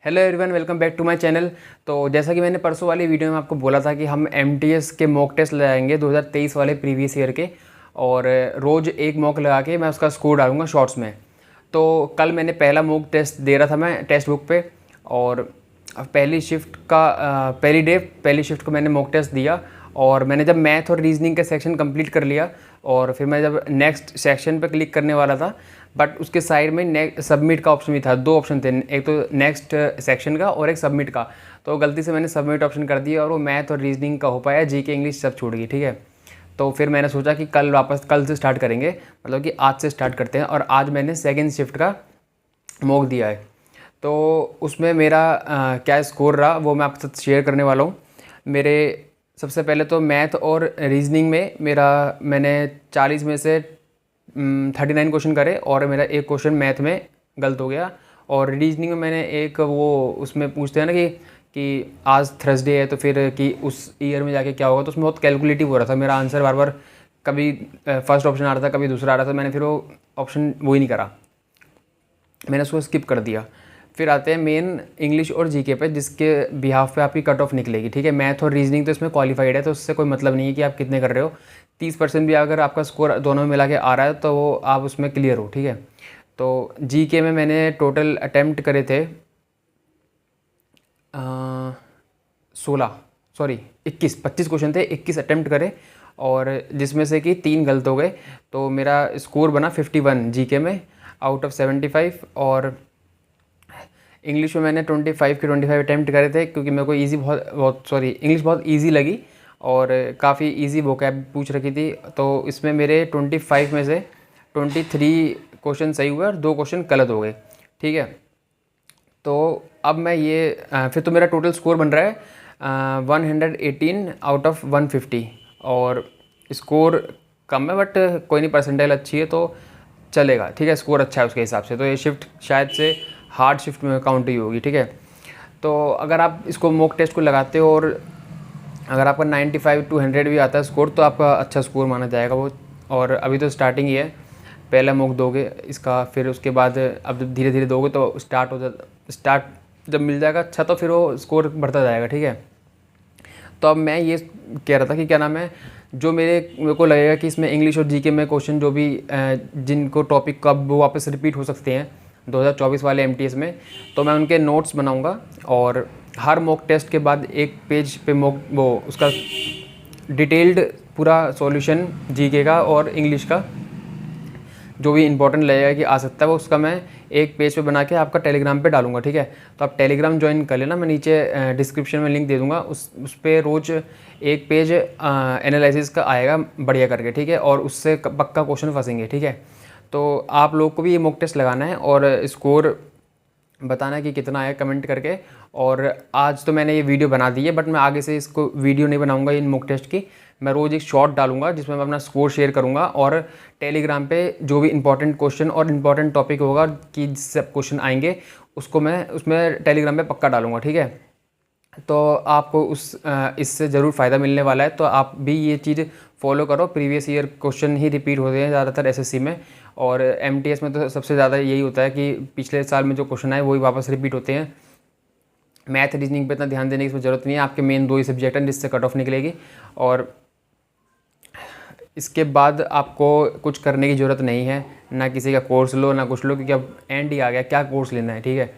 Hello everyone, welcome back to my channel. तो जैसा कि मैंने परसों वाली वीडियो में आपको बोला था कि हम एमटीएस के मॉक टेस्ट लगाएंगे 2023 वाले प्रीवियस ईयर के, और रोज़ एक मॉक लगा के मैं उसका स्कोर डालूंगा शॉर्ट्स में। तो कल मैंने पहला मॉक टेस्ट दे रहा था मैं टेक्स्ट बुक पे, और पहली शिफ्ट को मैंने मॉक टेस्ट दिया। और मैंने जब मैथ और रीजनिंग का सेक्शन कंप्लीट कर लिया और फिर मैं जब नेक्स्ट सेक्शन पे क्लिक करने वाला था, बट उसके साइड में सबमिट का ऑप्शन भी था। दो ऑप्शन थे, एक तो नेक्स्ट सेक्शन का और एक सबमिट का। तो गलती से मैंने सबमिट ऑप्शन कर दिया और वो मैथ और रीजनिंग का हो पाया, जीके इंग्लिश सब छूट गई। ठीक है, तो फिर मैंने सोचा कि कल से स्टार्ट करेंगे, मतलब कि आज से स्टार्ट करते हैं। और आज मैंने सेकेंड शिफ्ट का मॉक दिया है। तो उसमें मेरा क्या स्कोर रहा वो मैं आपके साथ शेयर करने वाला हूँ। मेरे सबसे पहले तो मैथ और रीजनिंग में मैंने 40 में से 39 क्वेश्चन करे, और मेरा एक क्वेश्चन मैथ में गलत हो गया। और रीजनिंग में मैंने एक वो उसमें पूछते हैं ना कि आज थर्सडे है तो फिर कि उस ईयर में जाके क्या होगा, तो उसमें बहुत कैलकुलेटिव हो रहा था मेरा आंसर। बार बार कभी फर्स्ट ऑप्शन आ रहा था, कभी दूसरा आ रहा था। मैंने फिर वो ऑप्शन वो ही नहीं करा, मैंने उसको स्किप कर दिया। फिर आते हैं मेन इंग्लिश और जीके पे, जिसके बिहाफ पे आपकी कट ऑफ निकलेगी। ठीक है, मैथ और रीजनिंग तो इसमें क्वालिफाइड है, तो उससे कोई मतलब नहीं है कि आप कितने कर रहे हो। 30% भी अगर आपका स्कोर दोनों में मिला के आ रहा है तो वो आप उसमें क्लियर हो। ठीक है, तो जीके में मैंने टोटल अटैम्प्ट करे थे 25 क्वेश्चन थे, 21 अटैम्प्ट करे, और जिसमें से कि 3 गलत हो गए। तो मेरा स्कोर बना 51 जीके में आउट ऑफ 75। और इंग्लिश में मैंने 25 के 25 अटैम्प्ट करे थे, क्योंकि मेरे को इंग्लिश बहुत ईजी लगी और काफ़ी ईजी वोकैब पूछ रखी थी। तो इसमें मेरे 25 में से 23 क्वेश्चन सही हुए और 2 क्वेश्चन गलत हो गए। ठीक है, तो अब मैं फिर तो मेरा टोटल स्कोर बन रहा है 118 आउट ऑफ 150। और स्कोर कम है बट कोई नहीं, परसेंटाइल अच्छी है तो चलेगा। ठीक है, स्कोर अच्छा है उसके हिसाब से। तो ये शिफ्ट शायद से हार्ड शिफ्ट में काउंट ही होगी। ठीक है, तो अगर आप इसको मॉक टेस्ट को लगाते हो और अगर आपका 95 to 100 भी आता है स्कोर, तो आपका अच्छा स्कोर माना जाएगा वो। और अभी तो स्टार्टिंग ही है, पहला मॉक दोगे इसका, फिर उसके बाद अब जब धीरे धीरे दोगे तो स्टार्ट जब मिल जाएगा अच्छा, तो फिर वो स्कोर बढ़ता जाएगा। ठीक है, तो अब मैं ये कह रहा था कि क्या नाम है, जो मेरे को लगेगा कि इसमें इंग्लिश और जीके में क्वेश्चन जो भी जिनको टॉपिक कब वो वापस रिपीट हो सकते हैं 2024 वाले एमटीएस में, तो मैं उनके नोट्स बनाऊंगा। और हर मॉक टेस्ट के बाद एक पेज पे उसका डिटेल्ड पूरा सॉल्यूशन जीके का और इंग्लिश का जो भी इंपॉर्टेंट लगेगा कि आ सकता है, वो उसका मैं एक पेज पे बना के आपका टेलीग्राम पे डालूंगा। ठीक है, तो आप टेलीग्राम ज्वाइन कर लेना, मैं नीचे डिस्क्रिप्शन में लिंक दे दूंगा। उस पर रोज़ एक पेज एनालिसिस का आएगा बढ़िया करके। ठीक है, और उससे पक्का क्वेश्चन फंसेंगे। ठीक है, तो आप लोग को भी ये मॉक टेस्ट लगाना है और स्कोर बताना है कि कितना आया कमेंट करके। और आज तो मैंने ये वीडियो बना दी है, बट मैं आगे से इसको वीडियो नहीं बनाऊंगा इन मॉक टेस्ट की। मैं रोज़ एक शॉर्ट डालूंगा जिसमें मैं अपना स्कोर शेयर करूंगा, और टेलीग्राम पे जो भी इंपॉर्टेंट क्वेश्चन और इंपॉर्टेंट टॉपिक होगा कि जिससे क्वेश्चन आएंगे उसको मैं उसमें टेलीग्राम पे पक्का डालूंगा। ठीक है, तो आपको इससे ज़रूर फ़ायदा मिलने वाला है, तो आप भी ये चीज़ फॉलो करो। प्रीवियस ईयर क्वेश्चन ही रिपीट होते हैं ज़्यादातर एसएससी में, और एमटीएस में तो सबसे ज़्यादा यही होता है कि पिछले साल में जो क्वेश्चन आए वही वापस रिपीट होते हैं। मैथ रीजनिंग पे इतना ध्यान देने की इसमें ज़रूरत नहीं है, आपके मेन 2 ही सब्जेक्ट हैं जिससे कट ऑफ निकलेगी। और इसके बाद आपको कुछ करने की ज़रूरत नहीं है, ना किसी का कोर्स लो ना कुछ लो, क्योंकि अब एंड ही आ गया, क्या कोर्स लेना है। ठीक है,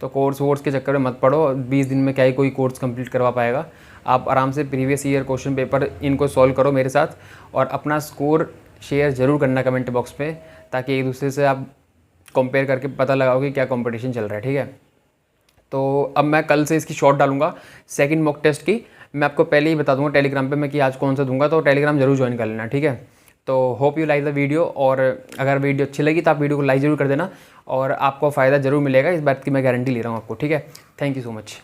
तो कोर्स वोर्स के चक्कर में मत पड़ो, 20 दिन में क्या ही कोई कोर्स कंप्लीट करवा पाएगा। आप आराम से प्रीवियस ईयर क्वेश्चन पेपर इनको सॉल्व करो मेरे साथ, और अपना स्कोर शेयर ज़रूर करना कमेंट बॉक्स पे, ताकि एक दूसरे से आप कंपेयर करके पता लगाओ कि क्या कंपटीशन चल रहा है। ठीक है, तो अब मैं कल से इसकी शॉर्ट डालूंगा सेकंड मॉक टेस्ट की। मैं आपको पहले ही बता दूंगा टेलीग्राम पे मैं कि आज कौन सा दूंगा, तो टेलीग्राम जरूर ज्वाइन कर लेना। ठीक है, तो hope you like the video, और अगर वीडियो अच्छी लगी तो आप वीडियो को लाइक ज़रूर कर देना, और आपको फ़ायदा ज़रूर मिलेगा, इस बात की मैं गारंटी ले रहा हूँ आपको। ठीक है, थैंक यू सो मच।